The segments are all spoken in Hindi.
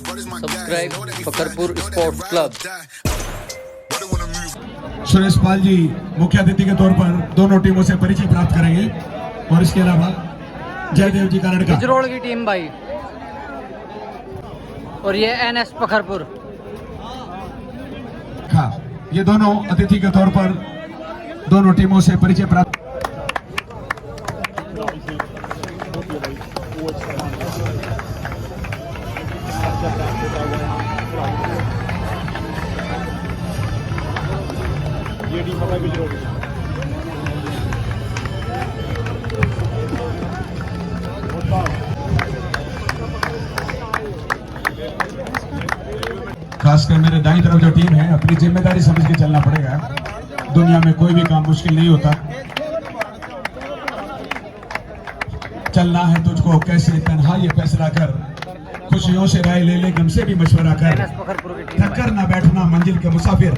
Subscribe Fakarpur sports club. Suresh Pal ji मुख्य अतिथि के तौर पर दोनों टीमों से परिचय प्राप्त करेंगे और इसके अलावा जयदेव जी का लड़का बिजरोड़ की टीम भाई और ये एनएस फखरपुर। हाँ, ये दोनों अतिथि के तौर पर दोनों टीमों से परिचय प्राप्त। खासकर मेरे दाईं तरफ जो टीम है, अपनी जिम्मेदारी समझ के चलना पड़ेगा। दुनिया में कोई भी काम मुश्किल नहीं होता। चलना है तुझको कैसे तन्हा ये फैसला कर, खुशियों से राय ले ले गम से भी मशवरा कर, थक ना बैठना मंजिल के मुसाफिर,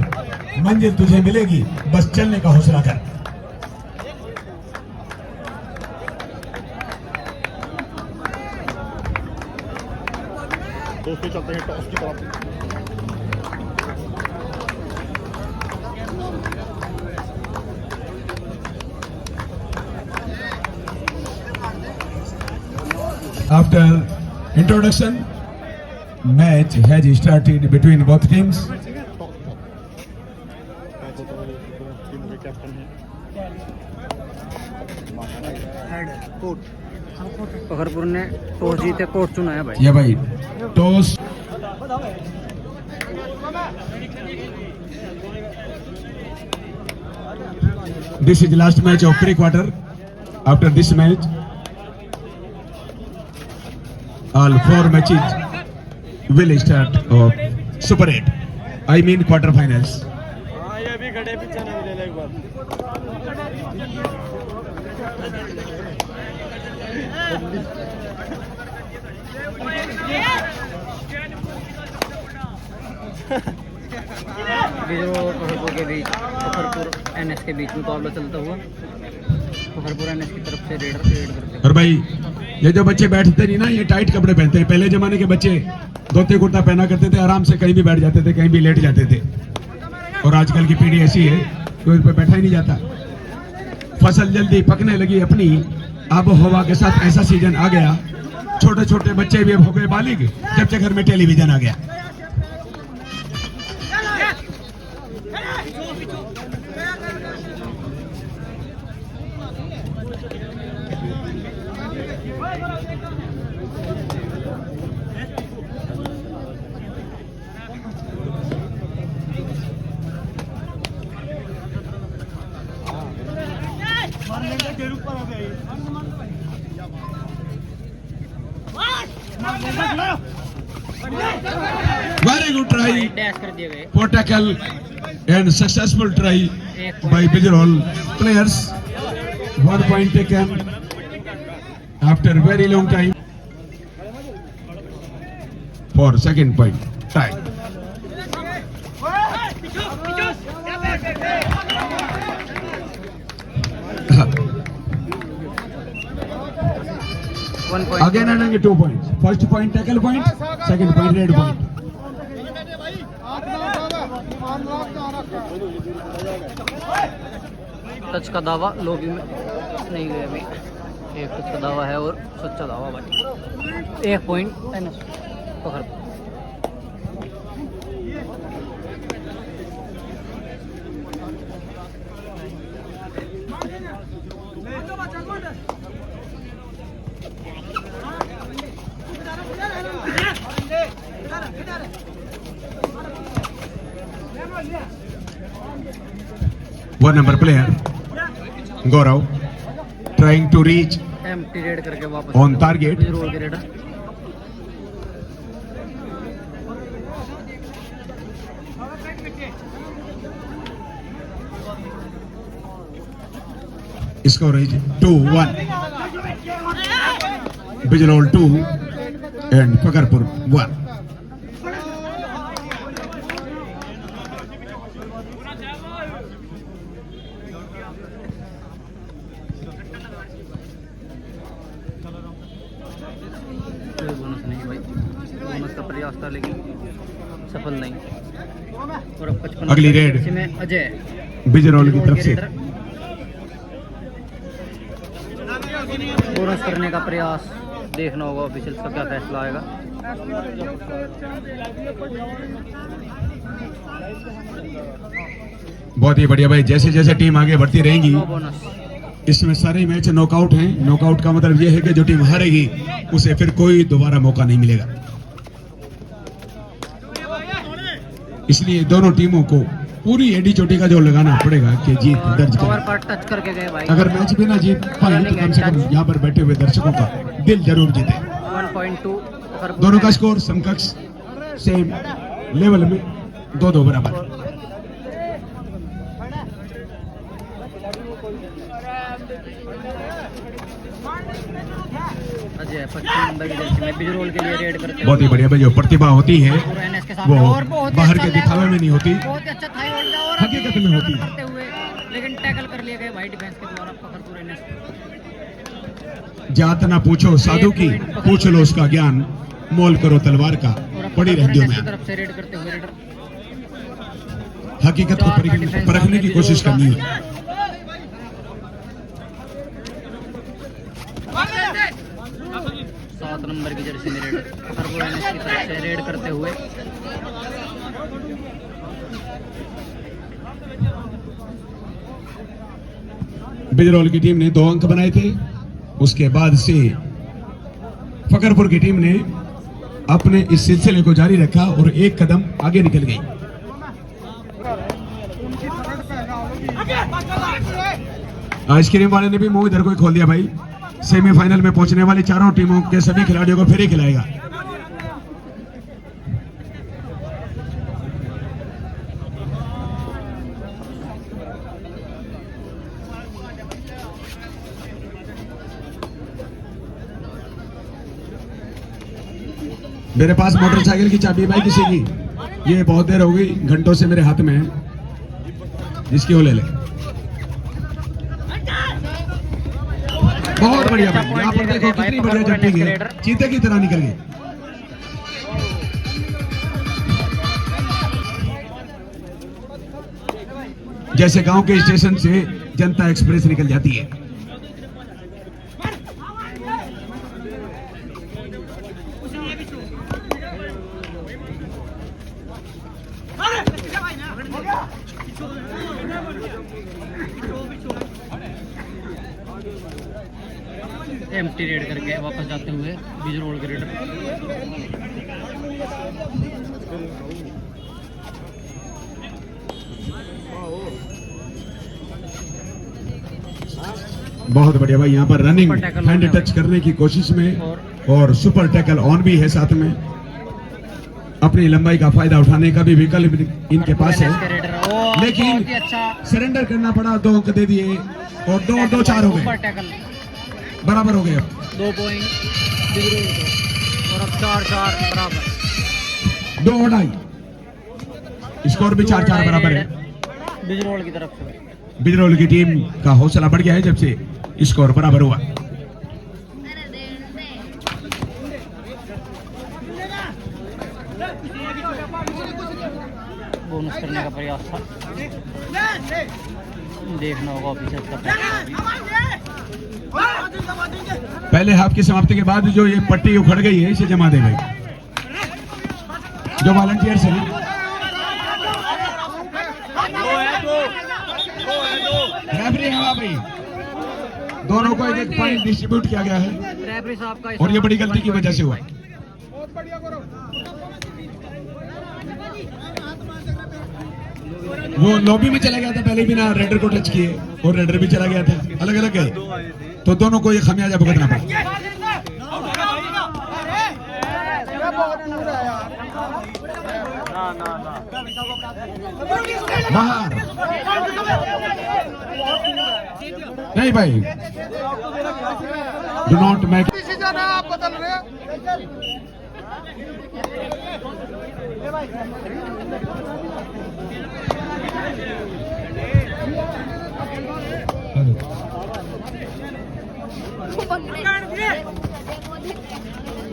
मंजिल तुझे मिलेगी बस चलने का हौसला कर। दोस्तों चलते हैं टॉस की तरफ। After introduction, match has started between both teams. Fakharpur ने टॉस जीते कोच चुना है भाई। ये भाई toss This is the last match of pre-quarter. After this match, all 4 matches will start of Super 8. I mean quarter-finals. Fakharpur के बीच फखरपुर एनएस के बीच मुकाबला चलता हुआ फखरपुर एनएस की तरफ से रेड करते। और भाई ये जो बच्चे बैठते नहीं ना, ये टाइट कपड़े पहनते हैं। पहले जमाने के बच्चे धोती कुर्ता पहना करते थे, आराम से कहीं भी बैठ जाते थे, कहीं भी लेट जाते थे। और आजकल की पीढ़ी ऐसी है कि उस पर बैठा ही नहीं जाता। फसल जल्दी पकने लगी अपनी आबो हवा के साथ, ऐसा सीजन आ गया। छोटे छोटे बच्चे भी अब हो गए बालिग जब से घर में टेलीविजन आ गया। Very good try, डैश कर दिए गए। for tackle and successful try by Bijrol players. 1 point taken after very long time for second point tie. Again and again 2 points. First point tackle point, second point red point. Touch का दावा लॉबी में नहीं गए अभी। एक टच का दावा है और सच्चा दावा भाई। 1 point NS Fakharpur. One number player, Gaurav, trying to reach empty red करके वापस on target. बिजरोड़ के raider. Score is 2-1. Bijrol 2 and Fakarpur 1. कोई बोनस नहीं भाई, बोनस का प्रयास था लेकिन सफल नहीं। और अब 55 अगली रेड में अजय बिजरौल की तरफ से बोनस करने का प्रयास। देखना होगा ऑफिशियल का क्या फैसला आएगा। बहुत ही बढ़िया भाई, जैसे जैसे टीम आगे बढ़ती रहेंगी बोनस। इसमें सारे मैच नॉकआउट हैं। नॉकआउट का मतलब यह है कि जो टीम हारेगी उसे फिर कोई दोबारा मौका नहीं मिलेगा। इसलिए दोनों टीमों को पूरी एडी चोटी का जो लगाना पड़ेगा कि जीत दर्ज कवर करें। पर टच करके गए भाई। अगर मैच भी ना जीत पाए तो कम से कम यहाँ पर बैठे हुए दर्शकों का दिल जरूर जीते। 1.2 दोनों का स्कोर समकक्ष सेम लेवल में 2-2 बराबर। अजय 25 नंबर की जर्सी में बिजरोल के लिए रेड करते बहुत ही बढ़िया भाई, जो प्रतिभा होती है एनएस के सामने वो और बहुत ही बाहर अच्छा के दिखावे में नहीं होती, बहुत ही अच्छा थाई होल्ड और हकीकत में होती है। करते हुए लेकिन टैकल कर लिए गए भाई डिफेंस के द्वारा फखरपुर एनएस। जात ना पूछो साधु की, पूछ लो उसका ज्ञान, मोल करो तलवार का, पड़ी रहती एनएस में की तरफ से रेड करते हुए रेडर हकीकत को परखने की कोशिश करनी है। 7 नंबर की जर्सी में रेड फखरपुर एनएस की तरफ से रेड करते हुए बिजरौल की टीम ने 2 अंक बनाए थे। उसके बाद से फकरपुर की टीम ने अपने इस सिलसिले को जारी रखा और एक कदम आगे निकल गई। आइसक्रीम वाले ने भी मुंह इधर को ही खोल दिया भाई। सेमीफाइनल में पहुंचने वाली चारों टीमों के सभी खिलाड़ियों को फिर ही खिलाएगा। मेरे पास मोटरसाइकिल की चाबी भाई किसी की, ये बहुत देर हो गई, घंटों से मेरे हाथ में है, जिसकी वो ले ले। बहुत बढ़िया भाई, यहाँ पर देखो कितनी बढ़िया जंपिंग है, चीते की तरह निकल गई। जैसे गांव के स्टेशन से जनता एक्सप्रेस निकल जाती है। एम्प्टी रेड करके वापस जाते हुए बिजरोल के रेडर बहुत बढ़िया भाई, यहाँ पर रनिंग हैंड टच करने की कोशिश में और सुपर टैकल ऑन भी है साथ में। अपनी लंबाई का फायदा उठाने का भी विकल्प इनके पास है, लेकिन सरेंडर करना पड़ा। 2 अंक दे दिए और 2-2-4 हो गए, बराबर हो गए। अब 2 पॉइंट और अब 4-4 बराबर, 2-2.5 स्कोर भी 4-4 बराबर है बिजरोल की तरफ से। बिजरोल की टीम का हौसला बढ़ गया है जब से स्कोर बराबर हुआ। बोनस करने का प्रयास था, देखना होगा ऑफिसर का। पहले हाफ की समाप्ति के बाद जो ये पट्टी उखड़ गई है इसे जमा दे भाई, जो वॉलंटियर्स हैं। रेफरी है भाई, दोनों को एक पॉइंट डिस्ट्रीब्यूट किया गया है रेफरी साहब का, और ये बड़ी गलती की वजह से हुआ। वो लॉबी में चला गया था पहले बिना रेडर को टच किए, और रेडर भी चला गया था, अलग अलग गए, तो दोनों को ये खमियाजा भुगतना पड़ा। बाहर नहीं भाई, डू नॉट मेक आप बदल रहे हैं।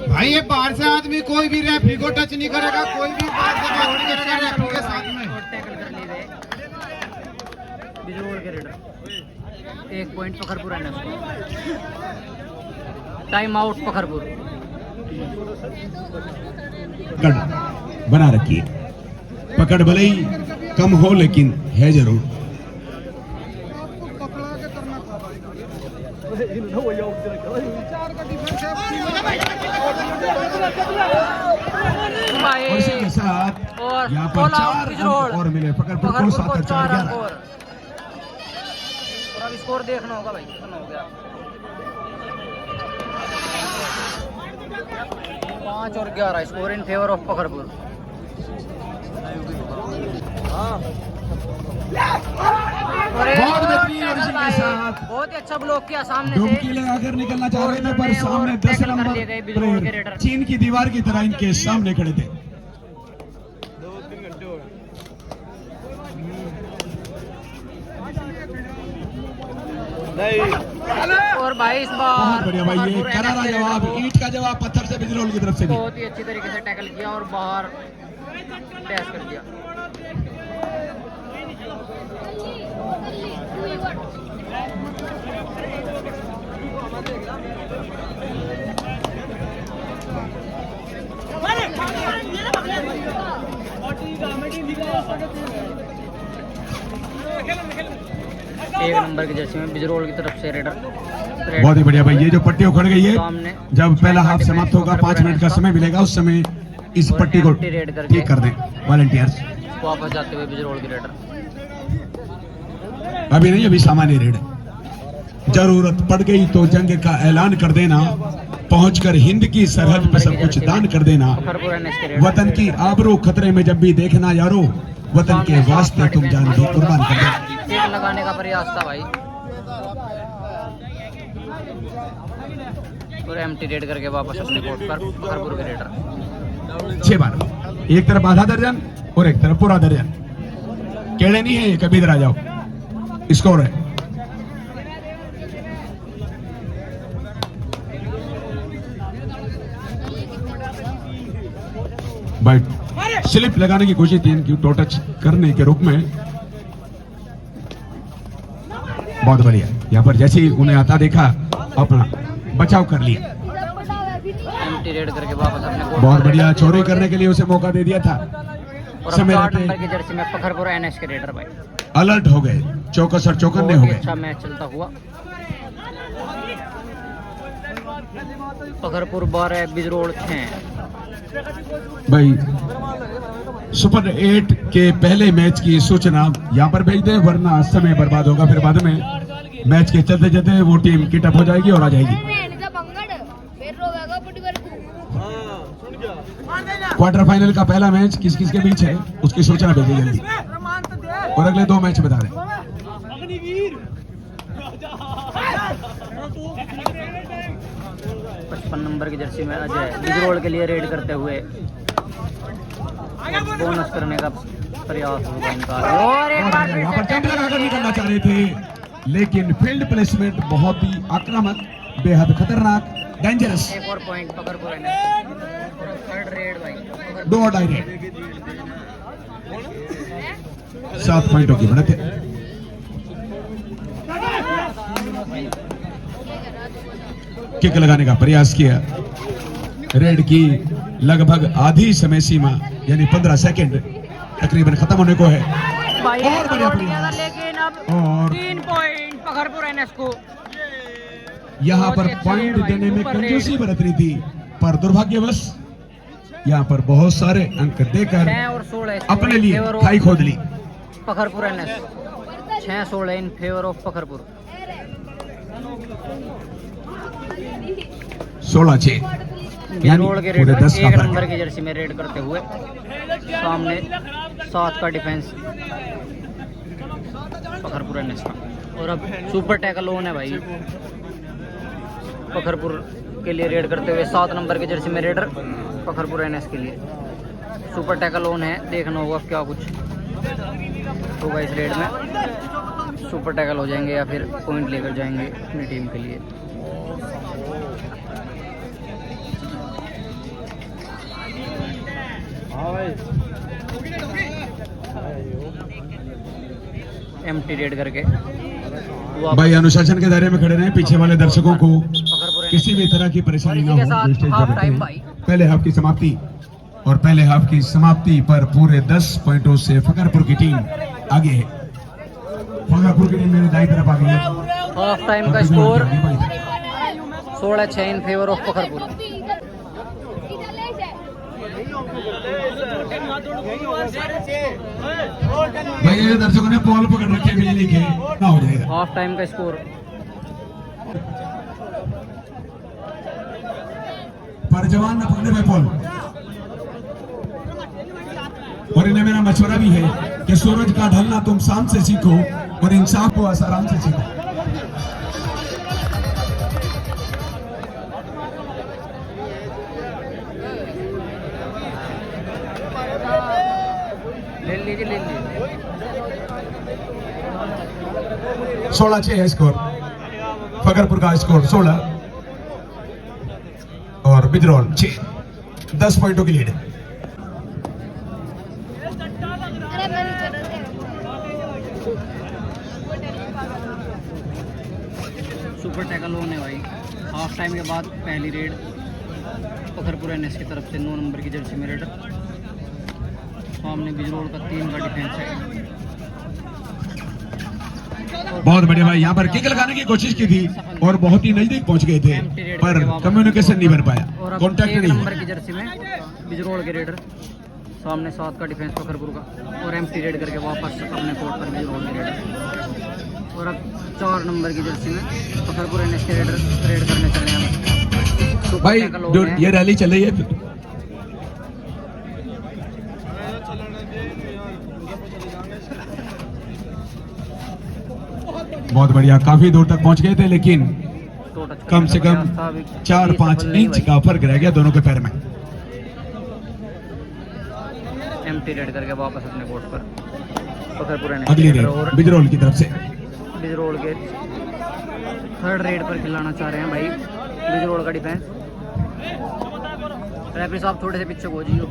भाई ये बाहर से आदमी कोई भी रेफरी को टच नहीं करेगा, कोई भी बाहर से बात नहीं करेगा रेफरी के साथ में। और टैकल कर लिए गए बिजरोल के रेडर। 1 पॉइंट पखरपुर एनएस को। Time out Pakharpur. पकड़ बना रखिए, पकड़ भले ही कम हो लेकिन है जरूर। और इसी के साथ और यहाँ पर 4 अंक और मिले पकड़पुर को 7 और 4 11। और अब स्कोर देखना होगा भाई, कितना हो गया। 5 और 11 score in favour of Pakharpur. बहुत बेहतरीन और इसी के साथ बहुत ही अच्छा ब्लॉक किया सामने डुबकी से। लगाकर निकलना चाह रहे थे पर सामने 10 नंबर प्लेयर चीन की दीवार की तरह इनके सामने खड़े थे। और भाई इस बार बहुत बढ़िया भाई, ये करारा जवाब, ईंट का जवाब पत्थर से बिजरोल की तरफ से भी। बहुत ही अच्छी तरीके से टैकल किया और बाहर डैश कर दिया। एक नंबर की जर्सी में बिजरोल की तरफ से रेडर। बहुत ही बढ़िया भाई, ये जो पट्टी उखड़ गई है, सामने जब पहला हाफ समाप्त होगा 5 मिनट का समय मिलेगा, उस समय इस पट्टी को ठीक कर दें वॉलंटियर्स। वापस जाते हुए बिजरोल की रेडर। अभी नहीं, अभी सामान्य रेड है। जरूरत पड़ गई तो जंग का ऐलान कर देना, पहुंचकर हिंद की सरहद पे सब कुछ दान कर देना। वतन की आबरू खतरे में जब भी देखना यारो, वतन के वास्ते तुम जान भी कुर्बान कर दो। टेक लगाने का प्रयास था भाई, और एम्प्टी रेड करके वापस अपने कोर्ट पर पखरपुर के रेडर। 6 बार, एक तरफ आधा दर्जन और एक तरफ पूरा दर्जन। केड़े नहीं है ये, कभी इधर आ जाओ। स्कोर है भाई, स्लिप लगाने की कोशिश थी इनकी, टो टच करने के रूप में। बहुत बढ़िया, यहाँ पर जैसे ही उन्हें आता देखा अपना बचाव कर लिया। एम्प्टी रेड करके वापस अपने कोर्ट बहुत पर बढ़िया, रेडर। चोरी करने के लिए उसे मौका दे दिया था। और समय 4 नंबर रहते की जर्सी में पखरपुर एनएस के रेडर भाई। अलर्ट हो गए, चौकस और चौकन्ने बहुत हो ही गए। अच्छा मैच चलता हुआ। पखरपुर 12 बिजरोल 6। भाई सुपर 8 के पहले मैच की सूचना यहाँ पर भेज दें, वरना समय बर्बाद होगा। फिर बाद में मैच के चलते चलते वो टीम किटअप हो जाएगी और आ जाएगी। क्वार्टर फाइनल का पहला मैच किस किस के बीच है उसकी सूचना भेजिए जल्दी, और अगले 2 मैच बता दें। 55 नंबर की जर्सी में अजय बिजरोल के लिए रेड करते हुए बोनस करने का प्रयास होगा इनका। और एक बार फिर यहाँ से पर जंप लगाकर निकलना चाह रहे थे, लेकिन फील्ड प्लेसमेंट बहुत ही आक्रामक, बेहद खतरनाक, डेंजरस। एक और पॉइंट पकड़पुर एनएस। थर्ड रेड भाई। 2 और डायरेक्ट 7 पॉइंटों की बढ़त है। किक लगाने का प्रयास किया, रेड की लगभग आधी समय सीमा यानी 15 सेकंड तकरीबन खत्म होने को है। भाई और बढ़िया प्रयास, लेकिन अब और 3 पॉइंट पखरपुर एनएस को। यहाँ पर पॉइंट देने में कंजूसी बरत रही थी, पर दुर्भाग्यवश यहाँ पर बहुत सारे अंक देकर 6 और 16 अपने लिए खाई खोद ली। Pakharpur NS 6-16 in favour of Pakharpur. 16-6 Bijrol के पूरे रेडर 10 का 1 फर्क नंबर है। की जर्सी में रेड करते हुए सामने 7 का डिफेंस पखरपुर एनएस का। और अब सुपर टैकल ऑन है भाई, पखरपुर के लिए रेड करते हुए 7 नंबर की जर्सी में रेडर पखरपुर एनएस के लिए। सुपर टैकल ऑन है, देखना होगा क्या कुछ होगा इस रेड में। सुपर टैकल हो जाएंगे या फिर पॉइंट लेकर जाएंगे अपनी टीम के लिए। एम्प्टी रेड करके भाई अनुशासन के दायरे में खड़े रहे, पीछे वाले दर्शकों को फखरपुर किसी भी तरह की परेशानी ना और इसी के हो। साथ जो स्टेज हाफ पर बैठे टाइम हैं। भाई। पहले हाफ की समाप्ति, और पहले हाफ की समाप्ति पर पूरे 10 पॉइंटों से फखरपुर की टीम आगे है। फखरपुर की टीम मेरे दाई तरफ आ गई है। हाफ टाइम का और स्कोर आगे बढ़ी है। 16-6 इन फेवर ऑफ पखरपुर। भाई ये दर्शकों ने बॉल पकड़ रखे, बिजली के ना हो जाएगा। हाफ टाइम का स्कोर पर जवान न पकड़े भाई बॉल। और इन्हें मेरा मशवरा भी है कि सूरज का ढलना तुम शाम से सीखो और इंसाफ को आराम से सीखो। ले लीजिए 16-6 है स्कोर, फखरपुर का स्कोर 16 और बिजरौल 6। 10 पॉइंटों की लीड। सुपर टैकल होने भाई। हाफ टाइम के बाद पहली रेड पखरपुर एनएस की तरफ से 9 नंबर की जर्सी में रेडर। सामने बिजरोल का 3 का डिफेंस है। बहुत बढ़िया भाई, यहाँ पर किक लगाने की कोशिश की थी और बहुत ही नजदीक पहुंच गए थे, पर कम्युनिकेशन नहीं बन पाया, और अब कॉन्टैक्ट 1 नहीं नंबर हुआ। की जर्सी में बिजरोल के रेडर। सामने 7 का डिफेंस पखरपुर का, और एम्प्टी रेड करके वापस अपने कोर्ट पर बिजरोल के रेडर। और अब 4 नंबर की जर्सी में पखरपुर एनएस के रेडर रेड करने चले हैं। सुपर भाई टैकल जो होने हैं। ये रैली चल रही है, बहुत बढ़िया, काफी दूर तक पहुंच गए थे, लेकिन तो टच कम से करने का कम प्रयास था, अभी 4-5 सफल नहीं इंच भाई। का फर्क रह गया दोनों के पैर में। एम्प्टी रेड करके वापस अपने कोर्ट पर पखरपुर एनएस अगली के रेडर। और रेड बिजरौल की तरफ से। बिजरोल के 3rd रेड पर खिलाना चाह रहे हैं भाई बिजरोल का डिफेंस। रेफरी साहब थोड़े से पीछे हो जियो।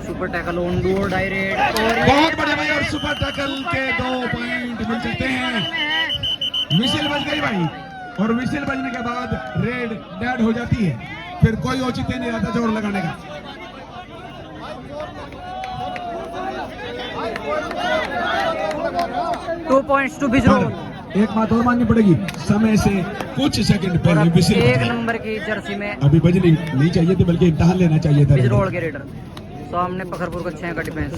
Super tackle on door direct, और बहुत बढ़िया भाई, और सुपर टैकल के 2 पॉइंट मिल सकते हैं। विशिल बज गई भाई, और विशिल बजने के बाद रेड डेड हो जाती है, फिर कोई औचित्य नहीं रहता जोर लगाने का। Two points to Bijrol. पर एक बात और माननी पड़ेगी, समय से कुछ सेकंड और पहले अब विशिल 1 बज गई। नंबर की जर्सी में अभी बजनी नहीं चाहिए थी, बल्कि इम्तिहान लेना चाहिए था। बिजरोल के रेडर। सामने पखरपुर का 6 का डिफेंस,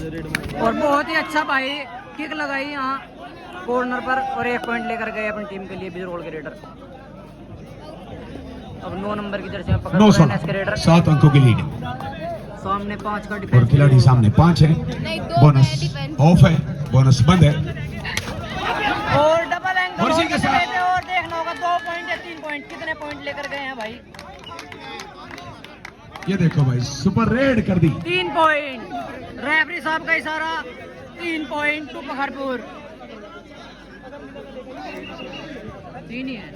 और बहुत ही अच्छा भाई किक लगाई यहाँ कॉर्नर पर, और 1 पॉइंट लेकर गए अपनी टीम के लिए बिजरोल के रेडर। अब 9 नंबर की जर्सी में 9 पखरपुर एनएस के रेडर। 7 अंकों की लीड, सामने 5 का और डिफेंस, खिलाड़ी सामने 5 है। बोनस ऑफ है, बोनस बंद है। और डबल एंगल और इसी के साथ- और देखना होगा 2 पॉइंट या 3 पॉइंट कितने पॉइंट लेकर गए हैं भाई। ये देखो भाई, सुपर रेड कर दी। 3 पॉइंट, रेफरी साहब का इशारा। 3 पॉइंट टू पखरपुर। 3 ही है।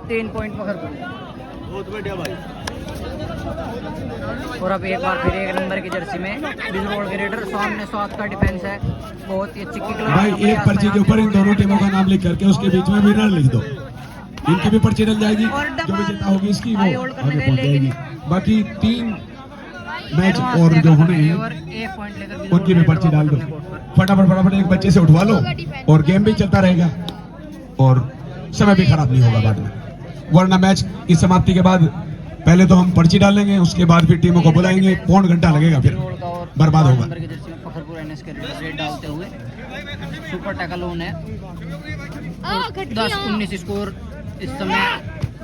3 पॉइंट पखरपुर। बहुत बढ़िया भाई। और अब एक बार फिर 1 नंबर की जर्सी में बिजरोल के रेडर। सामने 7 का डिफेंस है। बहुत ही अच्छी किक लगाने भाई का एक प्रयास पर्ची था के ऊपर इन दोनों टीमों का नाम लिख करके उसके बीच में विनर लिख दो, इनकी भी पर्ची डल जाएगी। और जो डबल विजेता होगी इसकी वो हाई होल्ड करने आगे गए, पहुंच लेकिन जाएगी। बाकी 3 मैच एडवांस और जो टैकल होने करके हैं और 1 पॉइंट लेकर बिजरोल उनकी भी के पर्ची रेडर डाल दो। वापस अपने कोर्ट पर। फटाफट फटाफट एक बच्चे से उठवा लो, और गेम भी चलता रहेगा और समय भी खराब नहीं होगा बाद में। वरना मैच की समाप्ति के बाद पहले तो हम पर्ची डालेंगे, उसके बाद फिर टीमों को बुलाएंगे, पौन घंटा लगेगा, फिर बिजरोल का और बर्बाद 8 होगा। नंबर की जर्सी में पखरपुर एनएस के रेड डालते हुए सुपर टैकल ऑन है। 10-19 स्कोर इस समय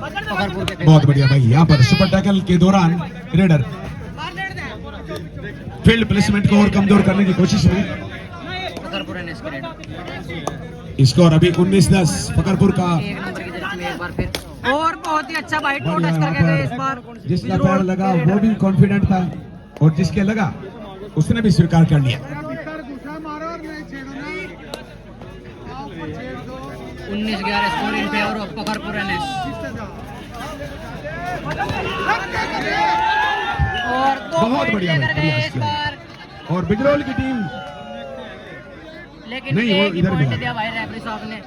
पखरपुर के। बहुत बढ़िया भाई, यहाँ पर सुपर टैकल के दौरान रेडर फील्ड प्लेसमेंट को और कमजोर करने की कोशिश में। पखरपुर एनएस के रेडर। स्कोर अभी 19-10 फकरपुर का। 1 नंबर की जर्सी में एक बार फिर, और बहुत ही अच्छा भाई टो बढ़िया, टच यहाँ करके गए इस पर बार। जिसका पैर लगा वो भी कॉन्फिडेंट था, और जिसके लगा उसने भी स्वीकार कर लिया। 19-11 score in favour of Pakharpur NS. बहुत पॉइंट बढ़िया लेकर भाई, गए बढ़िया इस बार, और बिजरोल की टीम लेकिन नहीं, वो एक ही इधर पॉइंट भी दिया भाई रेफरी साहब ने।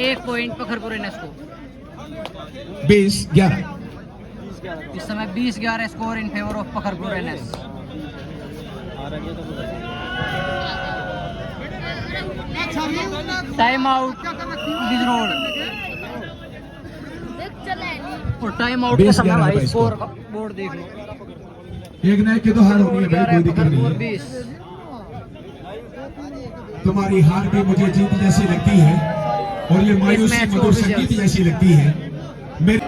1 पॉइंट पखरपुर एनएस को। 20-11। इस समय 20-11 score in favour of Pakharpur NS. Time out Bijrol, और टाइम आउट के समय 20-11 भाई भाई स्कोर स्कोर। का बोर्ड देख लो। एक ना एक की तो हार होनी है भाई, कोई दिक्कत नहीं पखरपुर है। 20। तुम्हारी हार भी मुझे जीत जैसी लगती है, और ये मायूसी मैच को मधुर भी संगीत जल्द। जैसी लगती है मेरे।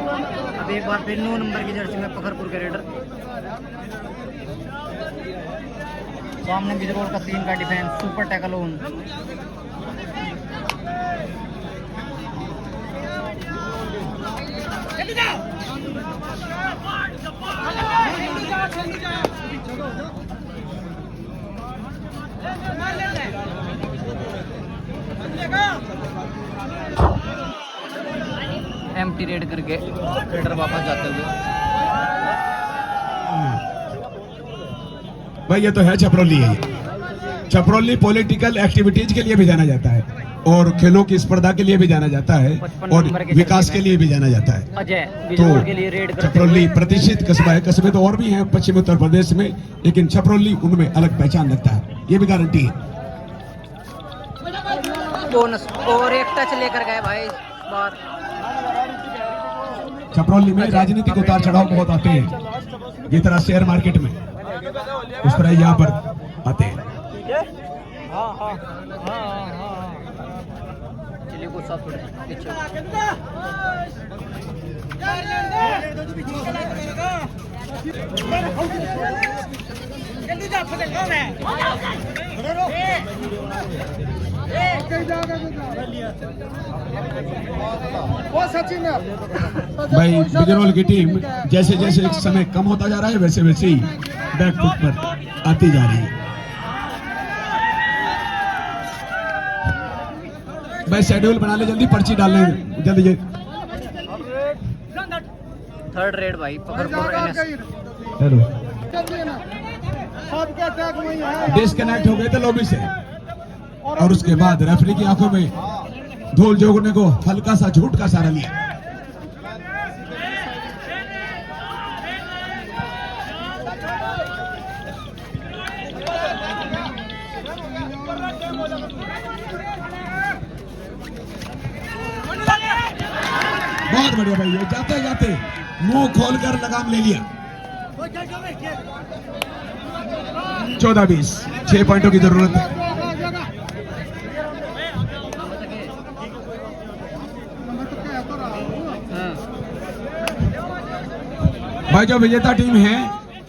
अब एक बार फिर 9 नंबर की जर्सी में पखरपुर के रेडर, सामने बिजरोल का 3 का defence, super tackle on. Empty red करके रेडर वापस जाते हुए। भाई ये तो है छपरौली है। छपरौली पॉलिटिकल एक्टिविटीज के लिए भी जाना जाता है, और खेलों की स्पर्धा के लिए भी जाना जाता है, 55 और नंबर के विकास जर्सी के में लिए भी जाना जाता है। अजय तो बिजरोल के लिए रेड करते छपरौली हुए। प्रतिष्ठित कस्बा है। कस्बे तो और भी हैं पश्चिम उत्तर प्रदेश में, लेकिन छपरौली उनमें अलग पहचान लगता है, ये भी गारंटी है। बोनस और एक टच लेकर गए भाई इस बार। छपरौली में राजनीतिक उतार चढ़ाव बहुत आते हैं, जिस तरह शेयर मार्केट में, उस तरह यहाँ पर आते हैं। चलिए कुछ साथ थोड़े पीछे। वो सचिन है। भाई बिजरोल की टीम जैसे जैसे एक समय कम होता जा रहा है, वैसे वैसे ही बैक फुट पर आती जा रही है। भाई शेड्यूल बना ले, जल्दी पर्ची डाल ले, जल्दी जल्दी। थर्ड रेड भाई पखरपुर एनएस। हेलो, सबका टैग वही है। डिस्कनेक्ट हो गए थे लॉबी से, और उसके बाद रेफरी की आंखों में धूल झोंकने को हल्का सा झूठ का सहारा लिया। बहुत बढ़िया भाई, ये जाते जाते मुंह खोलकर लगाम ले लिया। 14-20, 6 पॉइंटों की जरूरत है। हाँ। भाई जो विजेता टीम है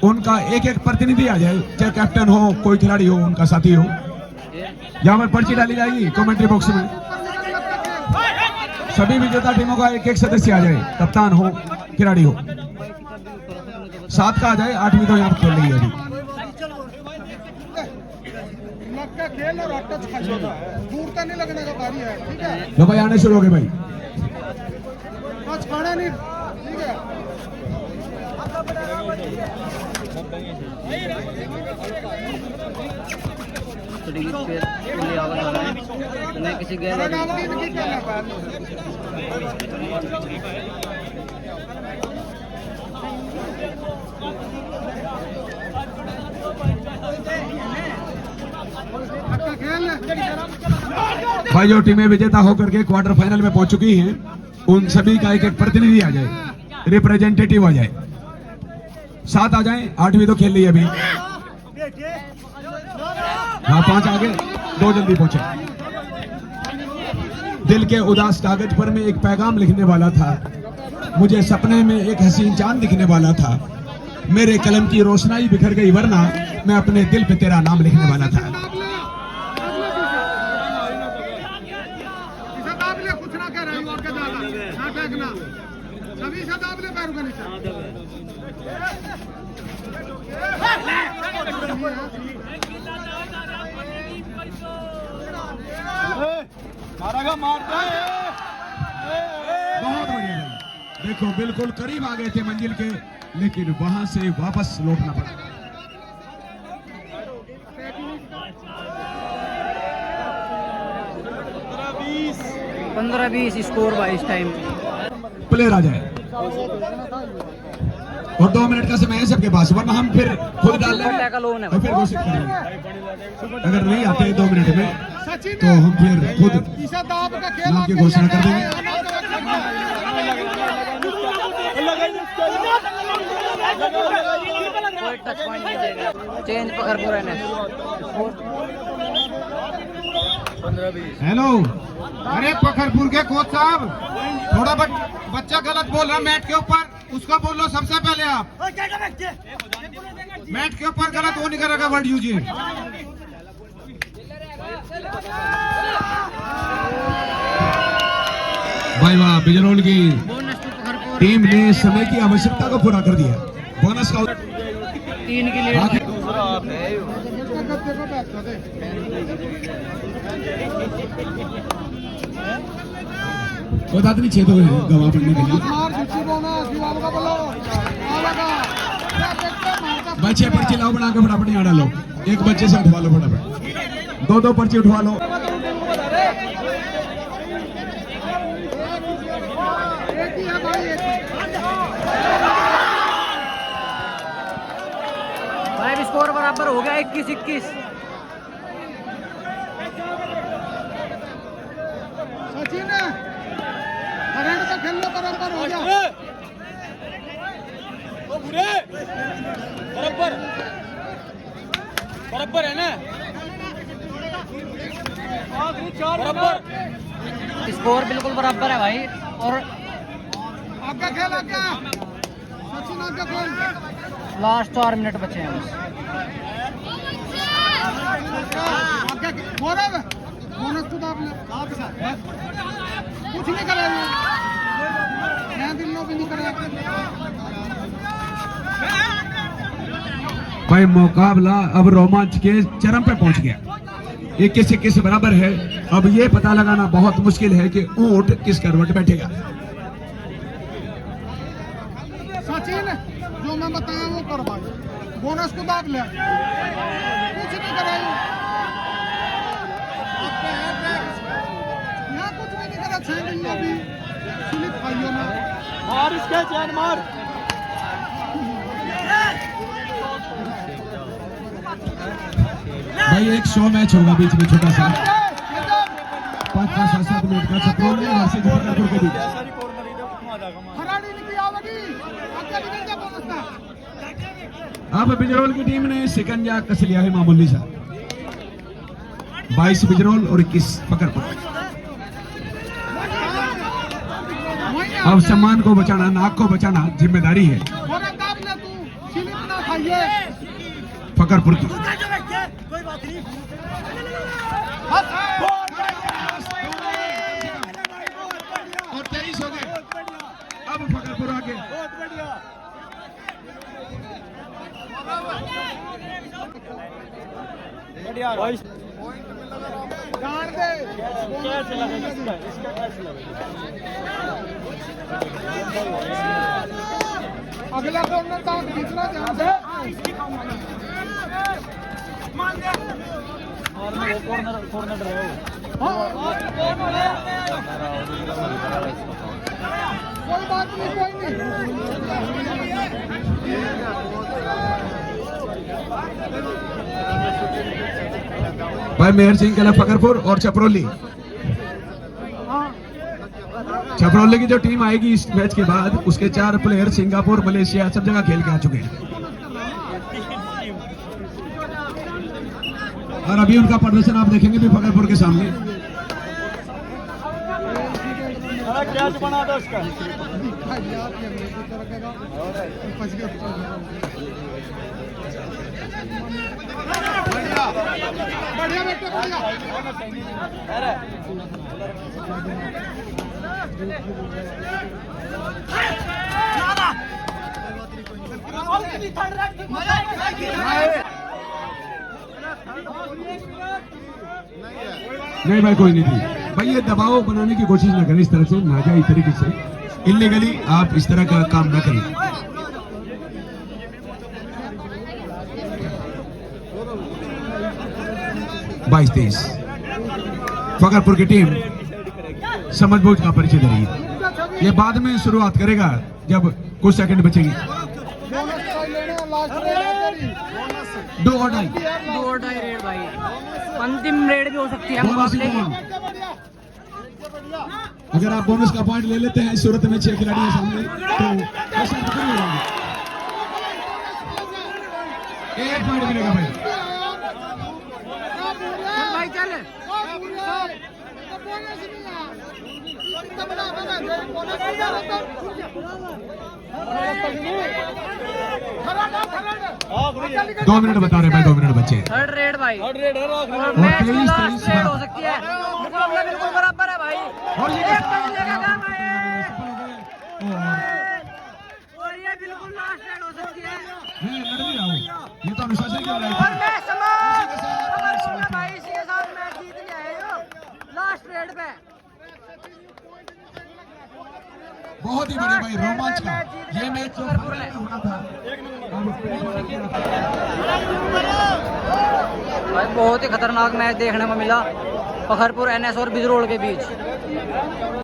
उनका एक एक प्रतिनिधि आ जाए, चाहे कैप्टन हो, कोई खिलाड़ी हो, उनका साथी हो। यहाँ पर पर्ची डाली जाएगी कमेंट्री बॉक्स में। सभी विजेता टीमों का एक एक सदस्य आ जाए, कप्तान हो, खिलाड़ी हो। 7 का आ जाए, 8वीं तो यहाँ पर खेल रही है अभी। लगता खेल और टच दूर तो नहीं लगने का बारी है, ठीक है। लो भाई आने शुरू हो गए भाई। बस खाना नहीं, ठीक है। मैं किसी गैर भाई जो टीमें विजेता होकर के क्वार्टर फाइनल में पहुंच चुकी हैं, उन सभी का एक एक प्रतिनिधि आ जाए, रिप्रेजेंटेटिव आ जाए। 7 आ जाए, 8वीं तो खेल रही है अभी। हाँ 5 आगे, 2 जल्दी पहुंचे। दिल के उदास कागज पर मैं एक पैगाम लिखने वाला था, मुझे सपने में एक हसीन चांद दिखने वाला था। मेरे कलम की रोशनाई बिखर गई, वरना मैं अपने दिल पे तेरा नाम लिखने वाला था। कुछ ना कह रही और ज्यादा सभी से दाब ले पैरों के नीचे। बहुत बढ़िया भाई, देखो बिल्कुल करीब आ गए थे मंजिल के, लेकिन वहां से वापस लौटना पड़ा। पंद्रह 20 स्कोर भाई इस टाइम। प्लेयर आ जाए और 2 मिनट का समय है सबके पास, वरना हम फिर खुद डाल लेंगे टैकल ऑन है और फिर घोषित करेंगे। अगर नहीं आते 2 मिनट में तो हम फिर खुद नाम की घोषणा कर देंगे। कोई टच पॉइंट नहीं देगा। Change Pakharpur NS. हेलो, अरे पखरपुर के कोच साहब, थोड़ा बच्चा गलत बोल रहा है मैट के ऊपर, उसको बोलो सबसे पहले। आप मैट के ऊपर गलत वो नहीं करेगा वर्ड यूज। भाई वाह, बिजनौर की बोनस टू पखरपुर। टीम ने समय की आवश्यकता को पूरा कर दिया। बोनस का 3 की लीड। बता नहीं, 6 तो गवा पड़ने के लिए बच्चे पर्चे लाओ बना के फटाफट यहाँ डालो। एक बच्चे से उठवा लो फटाफट, 2 पर्चे उठवा लो। भाई स्कोर बराबर हो गया 21-21। सचिन करंट का खेलना बराबर हो गया। बराबर बराबर है ना, बराबर स्कोर बिल्कुल बराबर है भाई। और आगे खेल, आगे सचिन आगे खेल। लास्ट 4 मिनट बचे हैं बस। आगे गौरव बोनस खुद आपने कुछ नहीं करा, मैं दिलों भी नहीं करा। भाई मुकाबला अब रोमांच के चरम पे पहुंच गया। 21-21 बराबर है। अब ये पता लगाना बहुत मुश्किल है कि ऊंट किस करवट बैठेगा। सचिन जो मैं बताया वो कर भाई, बोनस को दाब ले, कुछ नहीं कराई। यहाँ कुछ भी नहीं करा, 6 दिन में भी स्लिप खाइयो ना। मार इसके चैन मार। भाई एक 100 मैच होगा बीच में, छोटा सा 5-7 मिनट का छपरोल वर्सेस पखरपुर के बीच। खराड़ी निकली आवेगी, आगे निकल जा बोनस का। अब बिजनौर की टीम ने सिकंजा कस लिया है मामूली सा। 22 बिजनौर और 21 पखरपुर। अब सम्मान को बचाना, नाक को बचाना जिम्मेदारी है बोनस दाब ले, तू स्लिप ना खाइए। पखरपुर की। और 23 हो गए। अब पखरपुर आगे। जान दे अगला कॉर्नर तक खींचना जान दे। कोई बात नहीं, कोई नहीं। भाई मेहर सिंह कला फकरपुर और छपरौली। छपरौली की जो टीम आएगी इस मैच के बाद, उसके 4 प्लेयर सिंगापुर, मलेशिया सब जगह खेल के आ चुके हैं और अभी उनका प्रदर्शन आप देखेंगे भी फकरपुर के सामने। कैच बना दो उसका। बढ़िया बेटे, बढ़िया। नहीं भाई कोई नहीं थी भाई, ये दबाव बनाने की कोशिश ना करें इस तरह से नाजायज तरीके से। इलीगली आप इस तरह का काम न करें। बाईस 23 फखरपुर की टीम समझबूझ का परिचय दे रही है। ये बाद में शुरुआत करेगा जब कुछ सेकंड बचेंगे। 2 और ढाई 2 और ढाई रेड भाई, अंतिम रेड भी हो सकती है मुकाबले की। अगर आप बोनस का पॉइंट ले लेते हैं इस सूरत में 6 खिलाड़ी हैं सामने तो ऐसा तो नहीं होगा। 1 पॉइंट मिलेगा भाई। भाई चल आखिरी 2 मिनट बता रहे भाई, 2 मिनट बचे। थर्ड रेड भाई, रेड है आखिरी। और मैच की 23 लास्ट रेड हो सकती है। मुकाबला बिल्कुल बराबर है भाई, और ये एक पॉइंट लेगा काम है। और और ये बिल्कुल लास्ट रेड हो सकती है। मैं लड़ नहीं रहा हूँ, ये तो अनुशासन की लड़ाई और थी। मैच समाप्त भाई, इसी के साथ मैच जीत गया है यो लास्ट रेड पे। बहुत ही बढ़िया भाई, रोमांच का ये मैच तो फखरपुर ने होना था। भाई बहुत ही खतरनाक मैच देखने को मिला फखरपुर NS और बिजरोल के बीच।